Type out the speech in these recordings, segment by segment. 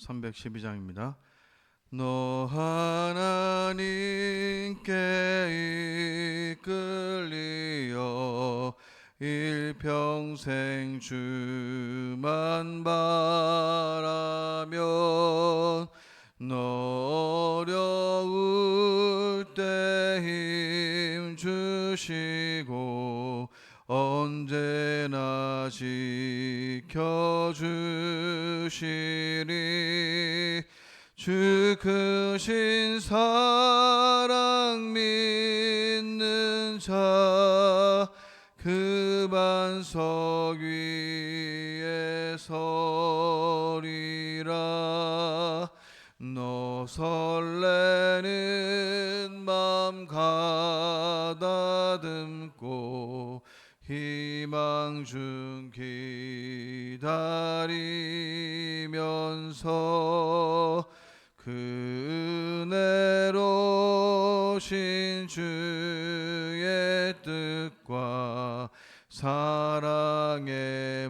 312장입니다. 너 하나님께 이끌리어 일평생 주만 바라면 너 어려울 때 힘 주시고 언제나 지켜주시리. 주 크신 사랑 믿는 자 그 반석 위에 서리라. 너 설레는 맘 가다듬고 희망 중 기다리면서 그 은혜로 신 주의 뜻과 사랑에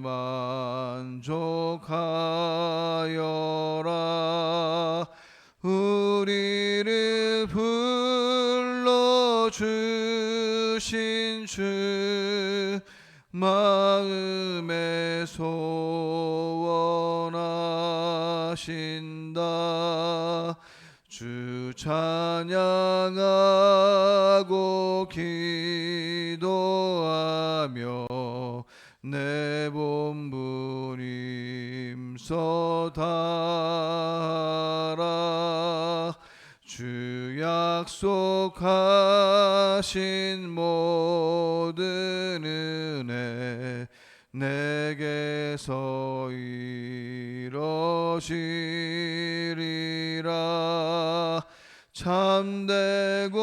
만족하여라. 우리를 불러주신 주 마음에 소원하신다. 주 찬양하고 기도하며 내 본분 힘써다하라. 주 약속하신 모든 은혜 내게서 이뤄지리라. 참되고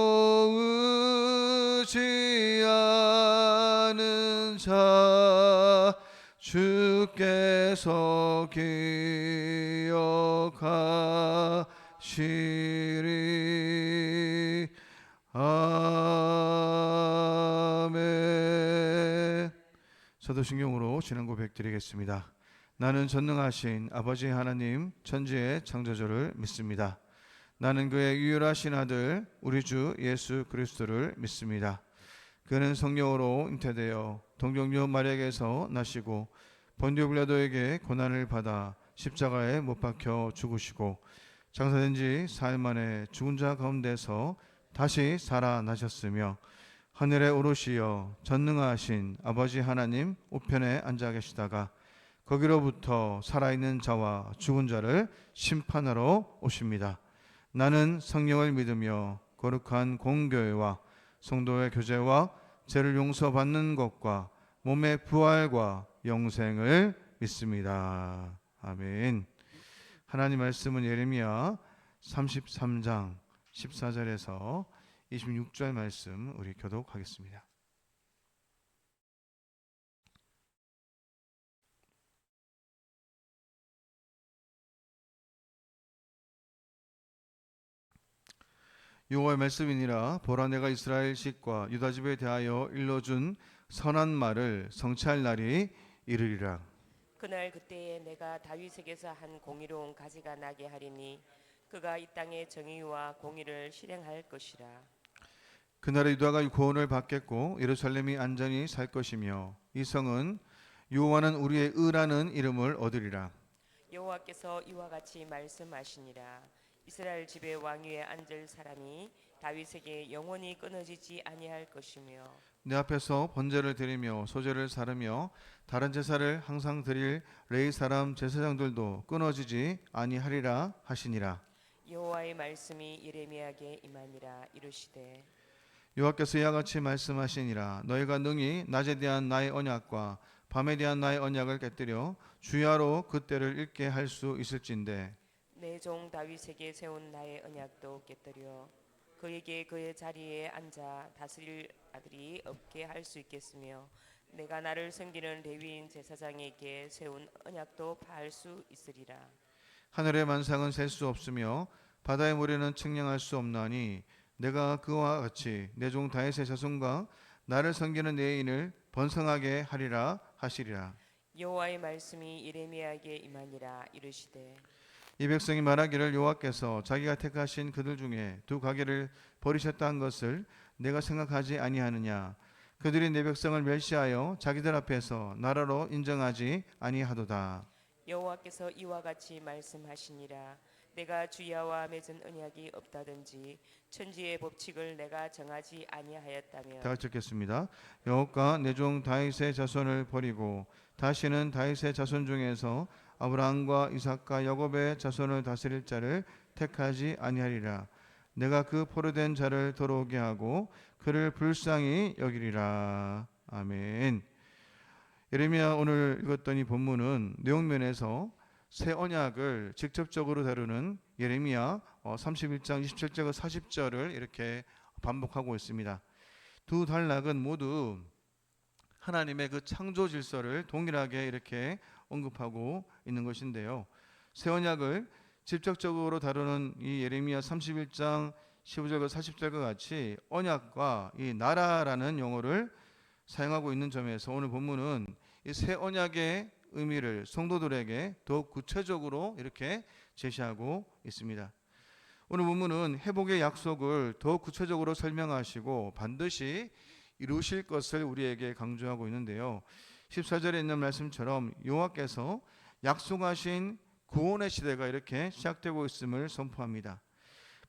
의지하는 자 주께서 기억하시리. 아멘. 사도신경으로 지난 고백 드리겠습니다. 나는 전능하신 아버지 하나님 천지의 창조주를 믿습니다. 나는 그의 유일하신 아들 우리 주 예수 그리스도를 믿습니다. 그는 성령으로 잉태되어 동정녀 마리아에게서 나시고 본디오 빌라도에게 고난을 받아 십자가에 못 박혀 죽으시고 장사된 지 사흘 만에 죽은 자 가운데서 다시 살아나셨으며 하늘에 오르시어 전능하신 아버지 하나님 우편에 앉아 계시다가 거기로부터 살아있는 자와 죽은 자를 심판하러 오십니다. 나는 성령을 믿으며 거룩한 공교회와 성도의 교제와 죄를 용서받는 것과 몸의 부활과 영생을 믿습니다. 아멘. 하나님 말씀은 예레미야 33장 14절에서 26절 말씀 우리 교독하겠습니다. 여호와의 말씀이니라. 보라, 내가 이스라엘 식과 유다 집에 대하여 일러준 선한 말을 성취할 날이 이르리라. 그날 그때에 내가 다윗에게서 한 공의로운 가지가 나게 하리니 그가 이 땅에 정의와 공의를 실행할 것이라. 그날에 유다가 구원을 받겠고 예루살렘이 안전히 살 것이며 이 성은 여호와는 우리의 의라는 이름을 얻으리라. 여호와께서 이와 같이 말씀하시니라. 이스라엘 집의 왕위에 앉을 사람이 다윗에게 영원히 끊어지지 아니할 것이며 내 앞에서 번제를 드리며 소제를 사르며 다른 제사를 항상 드릴 레위 사람 제사장들도 끊어지지 아니하리라 하시니라. 여호와의 말씀이 예레미야에게 임하니라. 이르시되 여호와께서 이와 같이 말씀하시니라. 너희가 능히 낮에 대한 나의 언약과 밤에 대한 나의 언약을 깨뜨려 주야로 그 때를 읽게 할 수 있을진데 내 종 다윗에게 세운 나의 언약도 깨뜨려 그에게 그의 자리에 앉아 다스릴 아들이 없게 할 수 있겠으며 내가 나를 섬기는 레위인 제사장에게 세운 언약도 파할 수 있으리라. 하늘의 만상은 셀 수 없으며 바다의 모래는 측량할 수 없나니 내가 그와 같이 내 종 다윗의 자손과 나를 섬기는 내인을 번성하게 하리라 하시리라. 여호와의 말씀이 예레미야에게 임하니라. 이르시되 이 백성이 말하기를 여호와께서 자기가 택하신 그들 중에 두 가게를 버리셨다 한 것을 내가 생각하지 아니하느냐. 그들이 내 백성을 멸시하여 자기들 앞에서 나라로 인정하지 아니하도다. 여호와께서 이와 같이 말씀하시니라. 내가 주야와 맺은 언약이 없다든지 천지의 법칙을 내가 정하지 아니하였다면. 다 같이 읽겠습니다. 여호와가 내 종 다윗의 자손을 버리고 다시는 다윗의 자손 중에서 아브라함과 이삭과 야곱의 자손을 다스릴 자를 택하지 아니하리라. 내가 그 포로된 자를 돌아오게 하고 그를 불쌍히 여기리라. 아멘. 예레미야 오늘 읽었던 이 본문은 내용면에서 새 언약을 직접적으로 다루는 예레미야 31장 27절과 40절을 이렇게 반복하고 있습니다. 두 단락은 모두 하나님의 그 창조 질서를 동일하게 이렇게 언급하고 있는 것인데요. 새 언약을 직접적으로 다루는 이 예레미야 31장 15절과 40절과 같이 언약과 이 나라라는 용어를 사용하고 있는 점에서 오늘 본문은 이 새 언약의 의미를 성도들에게 더욱 구체적으로 이렇게 제시하고 있습니다. 오늘 본문은 회복의 약속을 더욱 구체적으로 설명하시고 반드시 이루실 것을 우리에게 강조하고 있는데요. 14절에 있는 말씀처럼 여호와께서 약속하신 구원의 시대가 이렇게 시작되고 있음을 선포합니다.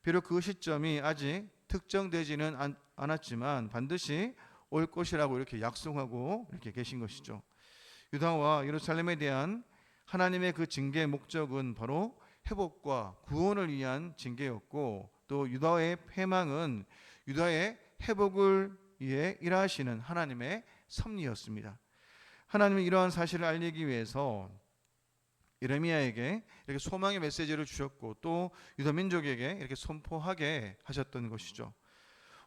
비록 그 시점이 아직 특정되지는 않았지만 반드시 올 것이라고 이렇게 약속하고 이렇게 계신 것이죠. 유다와 예루살렘에 대한 하나님의 그 징계의 목적은 바로 회복과 구원을 위한 징계였고, 또 유다의 패망은 유다의 회복을 위해 일하시는 하나님의 섭리였습니다. 하나님은 이러한 사실을 알리기 위해서 예레미야에게 이렇게 소망의 메시지를 주셨고 또 유다 민족에게 이렇게 선포하게 하셨던 것이죠.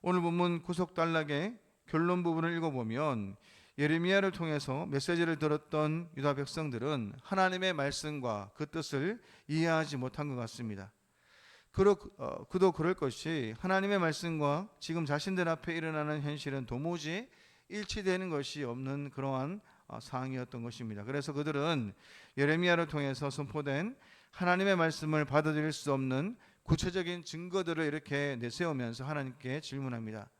오늘 본문 구속 단락의 결론 부분을 읽어보면 예레미야를 통해서 메시지를 들었던 유다 백성들은 하나님의 말씀과 그 뜻을 이해하지 못한 것 같습니다. 그도 그럴 것이 하나님의 말씀과 지금 자신들 앞에 일어나는 현실은 도무지 일치되는 것이 없는 그러한 상황이었던 것입니다. 그래서 그들은 예레미야를 통해서 선포된 하나님의 말씀을 받아들일 수 없는 구체적인 증거들을 이렇게 내세우면서 하나님께 질문합니다.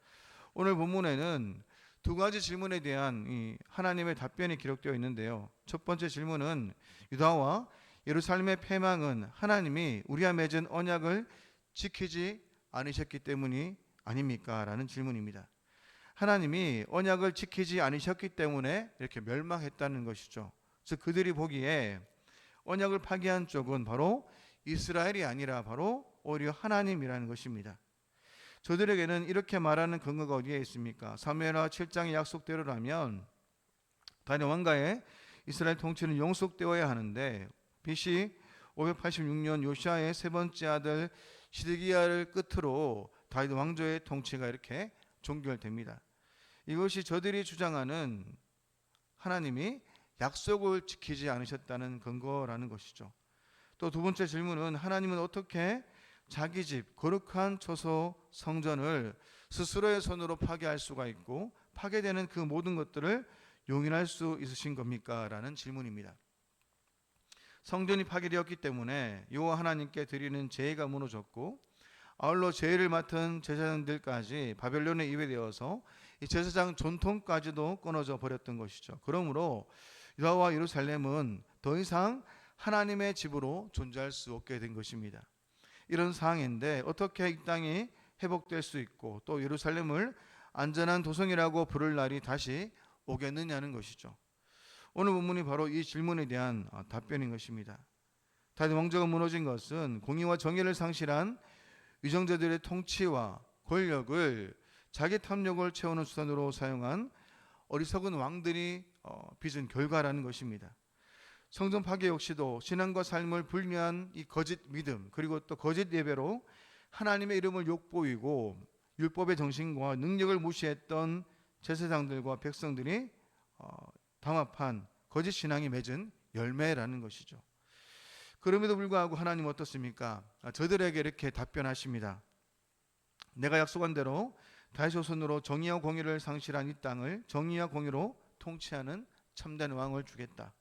오늘 본문에는 두 가지 질문에 대한 이 하나님의 답변이 기록되어 있는데요. 첫 번째 질문은 유다와 예루살렘의 패망은 하나님이 우리와 맺은 언약을 지키지 않으셨기 때문이 아닙니까? 라는 질문입니다. 하나님이 언약을 지키지 않으셨기 때문에 이렇게 멸망했다는 것이죠. 즉 그들이 보기에 언약을 파기한 쪽은 바로 이스라엘이 아니라 바로 오히려 하나님이라는 것입니다. 저들에게는 이렇게 말하는 근거가 어디에 있습니까? 사무엘하 7장의 약속대로라면 다윗 왕가의 이스라엘 통치는 영속되어야 하는데 BC 586년 요시아의 세 번째 아들 시드기야를 끝으로 다윗 왕조의 통치가 이렇게 종결됩니다. 이것이 저들이 주장하는 하나님이 약속을 지키지 않으셨다는 근거라는 것이죠. 또 두 번째 질문은 하나님은 어떻게 자기 집 거룩한 처소 성전을 스스로의 손으로 파괴할 수가 있고 파괴되는 그 모든 것들을 용인할 수 있으신 겁니까? 라는 질문입니다. 성전이 파괴되었기 때문에 여호와 하나님께 드리는 제의가 무너졌고 아울러 제의를 맡은 제사장들까지 바벨론에 이배되어서 이 제사장 전통까지도 끊어져 버렸던 것이죠. 그러므로 유다와 예루살렘은 더 이상 하나님의 집으로 존재할 수 없게 된 것입니다. 이런 상황인데 어떻게 이 땅이 회복될 수 있고 또 예루살렘을 안전한 도성이라고 부를 날이 다시 오겠느냐는 것이죠. 오늘 본문이 바로 이 질문에 대한 답변인 것입니다. 다윗 왕조가 무너진 것은 공의와 정의를 상실한 위정자들의 통치와 권력을 자기 탐욕을 채우는 수단으로 사용한 어리석은 왕들이 빚은 결과라는 것입니다. 성전 파괴 역시도 신앙과 삶을 분리한 이 거짓 믿음 그리고 또 거짓 예배로 하나님의 이름을 욕보이고 율법의 정신과 능력을 무시했던 제사장들과 백성들이 담합한 거짓 신앙이 맺은 열매라는 것이죠. 그럼에도 불구하고 하나님 어떻습니까? 저들에게 이렇게 답변하십니다. 내가 약속한 대로 다윗의 손으로 정의와 공의를 상실한 이 땅을 정의와 공의로 통치하는 참된 왕을 주겠다.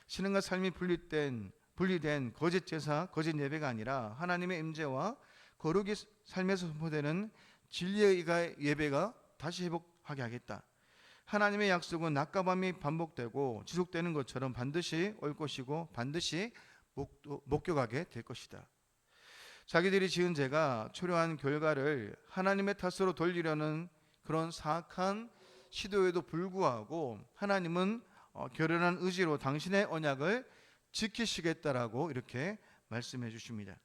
신앙과 삶이 분리된 분리된 거짓 제사, 거짓 예배가 아니라 하나님의 임재와 거룩이 삶에서 선포되는 진리의 예배가 다시 회복하게 하겠다. 하나님의 약속은 낮과 밤이 반복되고 지속되는 것처럼 반드시 올 것이고 반드시 목격하게 될 것이다. 자기들이 지은 죄가 초래한 결과를 하나님의 탓으로 돌리려는 그런 사악한 시도에도 불구하고 하나님은 결연한 의지로 당신의 언약을 지키시겠다라고 이렇게 말씀해 주십니다.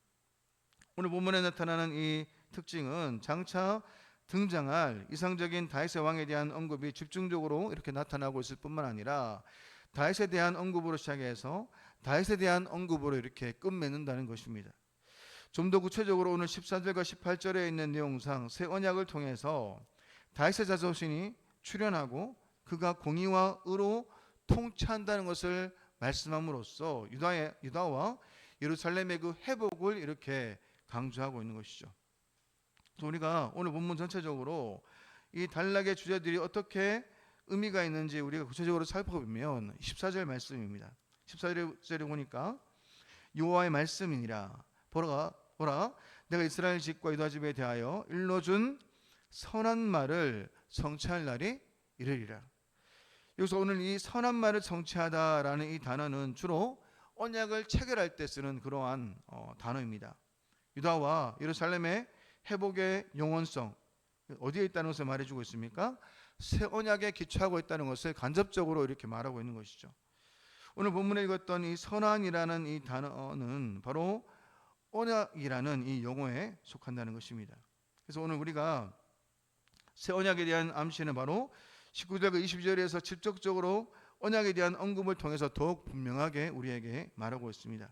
오늘 본문에 나타나는 이 특징은 장차 등장할 이상적인 다윗의 왕에 대한 언급이 집중적으로 이렇게 나타나고 있을 뿐만 아니라 다윗에 대한 언급으로 시작해서 다윗에 대한 언급으로 이렇게 끝맺는다는 것입니다. 좀 더 구체적으로 오늘 14절과 18절에 있는 내용상 새 언약을 통해서 다윗의 자손이 출현하고 그가 공의와 의로 통치한다는 것을 말씀함으로써 유다와 예루살렘의 그 회복을 이렇게 강조하고 있는 것이죠. 우리가 오늘 본문 전체적으로 이 단락의 주제들이 어떻게 의미가 있는지 우리가 구체적으로 살펴보면 14절 말씀입니다. 14절에 보니까 여호와의 말씀이니라. 보라 내가 이스라엘 집과 유다 집에 대하여 일러준 선한 말을 성취할 날이 이르리라. 여기서 오늘 이 선한 말을 성취하다라는 이 단어는 주로 언약을 체결할 때 쓰는 그러한 단어입니다. 유다와 예루살렘의 회복의 영원성 어디에 있다는 것을 말해주고 있습니까? 새 언약에 기초하고 있다는 것을 간접적으로 이렇게 말하고 있는 것이죠. 오늘 본문에 읽었던 이 선한이라는 이 단어는 바로 언약이라는 이 용어에 속한다는 것입니다. 그래서 오늘 우리가 새 언약에 대한 암시는 바로 19절과 20절에서 직접적으로 언약에 대한 언급을 통해서 더욱 분명하게 우리에게 말하고 있습니다.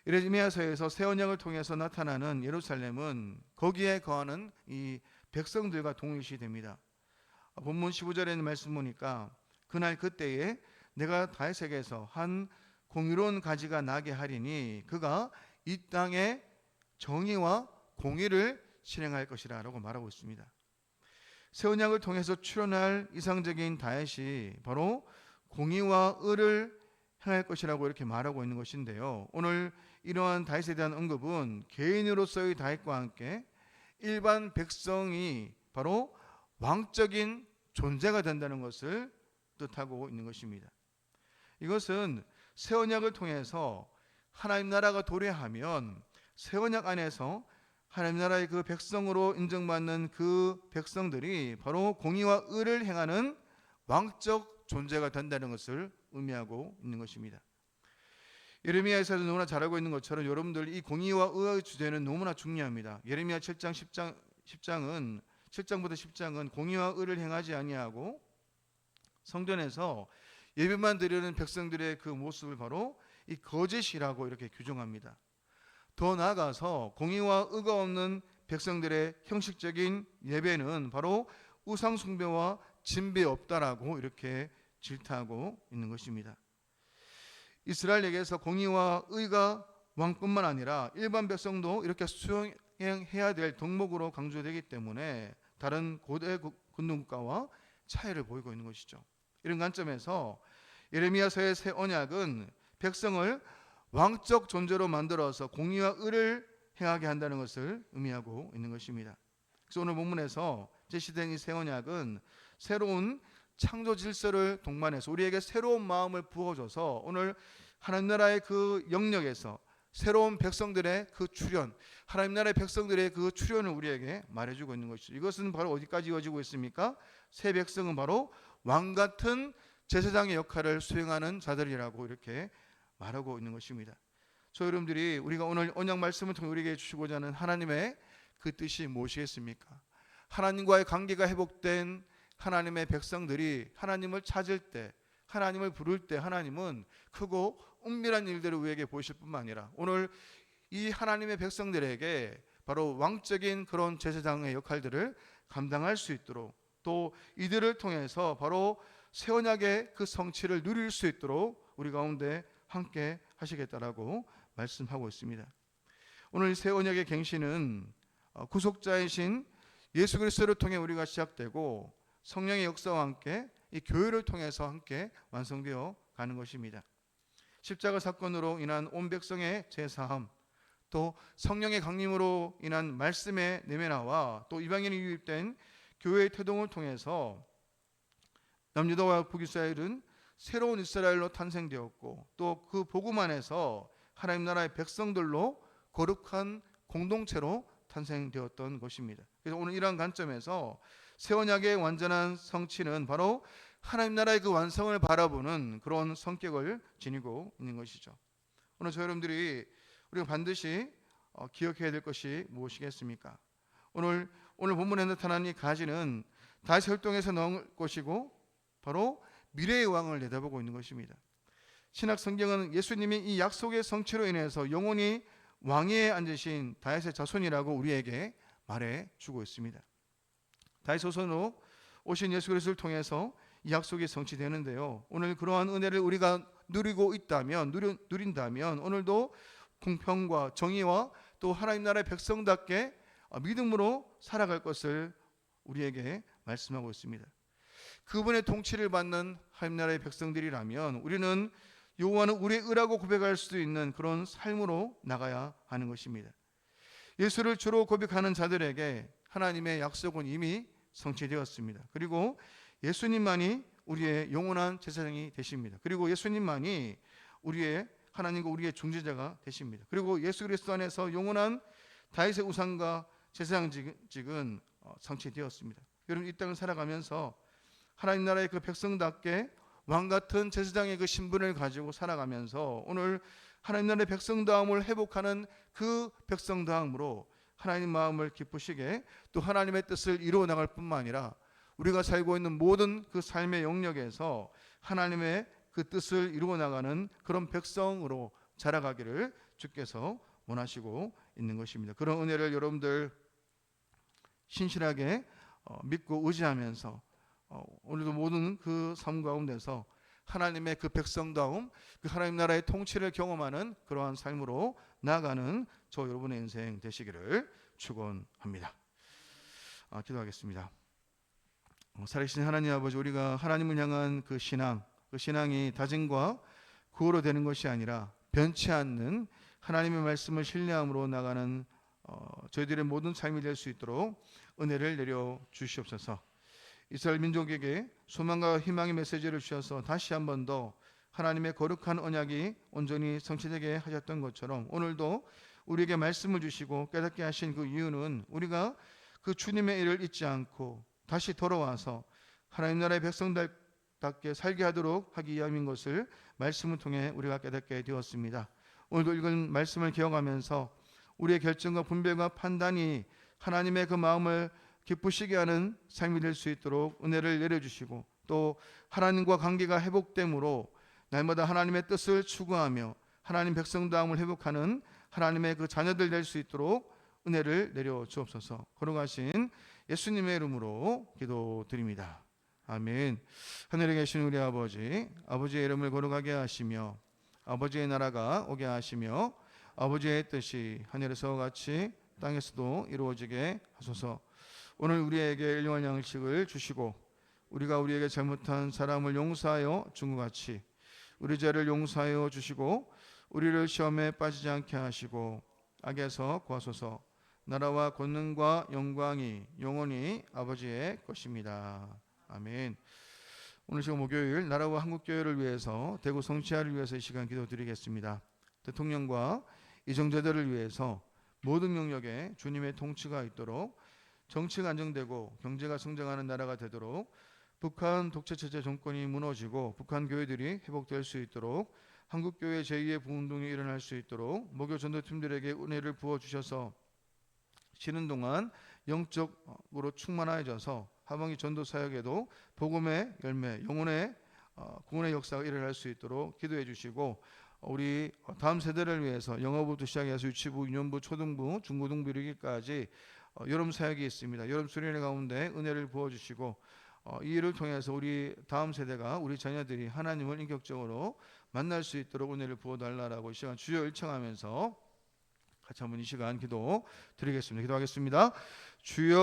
예레미야서에서 새 언약을 통해서 나타나는 예루살렘은 거기에 거하는 이 백성들과 동일시됩니다. 본문 15절에 있는 말씀 보니까 그날 그때에 내가 다윗에게서 한 공의로운 가지가 나게 하리니 그가 이 땅에 정의와 공의를 실행할 것이라 라고 말하고 있습니다. 새 언약을 통해서 출현할 이상적인 다윗이 바로 공의와 의를 행할 것이라고 이렇게 말하고 있는 것인데요. 오늘 이러한 다윗에 대한 언급은 개인으로서의 다윗과 함께 일반 백성이 바로 왕적인 존재가 된다는 것을 뜻하고 있는 것입니다. 이것은 새 언약을 통해서 하나님 나라가 도래하면 새 언약 안에서 하나님 나라의 그 백성으로 인정받는 그 백성들이 바로 공의와 의를 행하는 왕적 존재가 된다는 것을 의미하고 있는 것입니다. 예레미야에서도 너무나 잘 알고 있는 것처럼 여러분들 이 공의와 의의 주제는 너무나 중요합니다. 예레미야 7장 10장은 7장부터 10장은 공의와 의를 행하지 아니하고 성전에서 예배만 드리는 백성들의 그 모습을 바로 이 거짓이라고 이렇게 규정합니다. 더 나아가서 공의와 의가 없는 백성들의 형식적인 예배는 바로 우상 숭배와 진배 없다라고 이렇게 질타하고 있는 것입니다. 이스라엘에게서 공의와 의가 왕뿐만 아니라 일반 백성도 이렇게 수행해야 될 덕목으로 강조되기 때문에 다른 고대 군동국가와 차이를 보이고 있는 것이죠. 이런 관점에서 예레미야서의 새 언약은 백성을 왕적 존재로 만들어서 공의와 의를 행하게 한다는 것을 의미하고 있는 것입니다. 그래서 오늘 본문에서 제시된 이 새 언약은 새로운 창조 질서를 동반해서 우리에게 새로운 마음을 부어줘서 오늘 하나님 나라의 그 영역에서 새로운 백성들의 그 출현, 하나님 나라의 백성들의 그 출현을 우리에게 말해주고 있는 것이죠. 이것은 바로 어디까지 이어지고 있습니까? 새 백성은 바로 왕 같은 제사장의 역할을 수행하는 자들이라고 이렇게 말하고 있는 것입니다. 저 여러분들이 우리가 오늘 언약 말씀을 통해 우리에게 주시고자 하는 하나님의 그 뜻이 무엇이겠습니까? 하나님과의 관계가 회복된 하나님의 백성들이 하나님을 찾을 때, 하나님을 부를 때 하나님은 크고 은밀한 일들을 우리에게 보이실 뿐만 아니라 오늘 이 하나님의 백성들에게 바로 왕적인 그런 제사장의 역할들을 감당할 수 있도록 또 이들을 통해서 바로 새 언약의 그 성취를 누릴 수 있도록 우리 가운데 함께 하시겠다라고 말씀하고 있습니다. 오늘 새 언약의 갱신은 구속자이신 예수 그리스도를 통해 우리가 시작되고 성령의 역사와 함께 이 교회를 통해서 함께 완성되어 가는 것입니다. 십자가 사건으로 인한 온 백성의 제사함, 또 성령의 강림으로 인한 말씀의 내면화와 또 이방인이 유입된 교회의 태동을 통해서 남유다와 북이스라엘은 새로운 이스라엘로 탄생되었고 또 그 복음 안에서 하나님 나라의 백성들로 거룩한 공동체로 탄생되었던 것입니다. 그래서 오늘 이러한 관점에서 새 언약의 완전한 성취는 바로 하나님 나라의 그 완성을 바라보는 그런 성격을 지니고 있는 것이죠. 오늘 저 여러분들이 우리가 반드시 기억해야 될 것이 무엇이겠습니까? 오늘 본문에 나타난 이 가지는 다시 활동해서 넣을 것이고 바로 미래의 왕을 내다보고 있는 것입니다. 신약 성경은 예수님이 이 약속의 성취로 인해서 영원히 왕위에 앉으신 다윗의 자손이라고 우리에게 말해주고 있습니다. 다윗 자손으로 오신 예수 그리스도를 통해서 이 약속이 성취되는데요. 오늘 그러한 은혜를 우리가 누리고 있다면, 누린다면 오늘도 공평과 정의와 또 하나님 나라의 백성답게 믿음으로 살아갈 것을 우리에게 말씀하고 있습니다. 그분의 통치를 받는 하나님 나라의 백성들이라면 우리는 여호와는 우리의 의라고 고백할 수도 있는 그런 삶으로 나가야 하는 것입니다. 예수를 주로 고백하는 자들에게 하나님의 약속은 이미 성취되었습니다. 그리고 예수님만이 우리의 영원한 제사장이 되십니다. 그리고 예수님만이 우리의 하나님과 우리의 중재자가 되십니다. 그리고 예수 그리스도 안에서 영원한 다윗의 우상과 제사장직은 성취되었습니다. 여러분 이 땅을 살아가면서 하나님 나라의 그 백성답게 왕같은 제사장의 그 신분을 가지고 살아가면서 오늘 하나님 나라의 백성다움을 회복하는 그 백성다움으로 하나님 마음을 기쁘시게 또 하나님의 뜻을 이루어 나갈 뿐만 아니라 우리가 살고 있는 모든 그 삶의 영역에서 하나님의 그 뜻을 이루어 나가는 그런 백성으로 자라가기를 주께서 원하시고 있는 것입니다. 그런 은혜를 여러분들 신실하게 믿고 의지하면서 오늘도 모든 그 삶 가운데서 하나님의 그 백성다움, 그 하나님 나라의 통치를 경험하는 그러한 삶으로 나아가는 저 여러분의 인생 되시기를 축원합니다. 기도하겠습니다. 살아계신 하나님 아버지, 우리가 하나님을 향한 그 신앙이 다짐과 구호로 되는 것이 아니라 변치 않는 하나님의 말씀을 신뢰함으로 나가는 저희들의 모든 삶이 될 수 있도록 은혜를 내려 주시옵소서. 이스라엘 민족에게 소망과 희망의 메시지를 주셔서 다시 한 번 더 하나님의 거룩한 언약이 온전히 성취되게 하셨던 것처럼 오늘도 우리에게 말씀을 주시고 깨닫게 하신 그 이유는 우리가 그 주님의 일을 잊지 않고 다시 돌아와서 하나님 나라의 백성답게 살게 하도록 하기 위함인 것을 말씀을 통해 우리가 깨닫게 되었습니다. 오늘도 읽은 말씀을 기억하면서 우리의 결정과 분별과 판단이 하나님의 그 마음을 기쁘시게 하는 삶이 될 수 있도록 은혜를 내려주시고 또 하나님과 관계가 회복됨으로 날마다 하나님의 뜻을 추구하며 하나님 백성다움을 회복하는 하나님의 그 자녀들 될 수 있도록 은혜를 내려 주옵소서. 걸어가신 예수님의 이름으로 기도드립니다. 아멘. 하늘에 계신 우리 아버지, 아버지의 이름을 거룩하게 하시며 아버지의 나라가 오게 하시며 아버지의 뜻이 하늘에서 같이 땅에서도 이루어지게 하소서. 오늘 우리에게 일용할 양식을 주시고 우리가 우리에게 잘못한 사람을 용서하여 준 것 같이 우리 죄를 용서하여 주시고 우리를 시험에 빠지지 않게 하시고 악에서 구하소서. 나라와 권능과 영광이 영원히 아버지의 것입니다. 아멘. 오늘 지금 목요일 나라와 한국교회를 위해서 대구 성취하를 위해서 이 시간 기도드리겠습니다. 대통령과 이정재들을 위해서 모든 영역에 주님의 통치가 있도록 정치가 안정되고 경제가 성장하는 나라가 되도록 북한 독재체제 정권이 무너지고 북한 교회들이 회복될 수 있도록 한국교회 제2의 부흥동이 일어날 수 있도록 목요 전도팀들에게 은혜를 부어주셔서 쉬는 동안 영적으로 충만해져서 하방기 전도사역에도 복음의 열매, 영혼의 구원의 역사가 일어날 수 있도록 기도해 주시고 우리 다음 세대를 위해서 영어부터 시작해서 유치부, 유년부, 초등부, 중고등부 이르기까지 여름 사역이 있습니다. 여름 수련회 가운데 은혜를 부어주시고 이 일을 통해서 우리 다음 세대가 우리 자녀들이 하나님을 인격적으로 만날 수 있도록 은혜를 부어달라고 이 시간 주여 일청하면서 같이 한번 이 시간 기도 드리겠습니다. 기도하겠습니다. 주여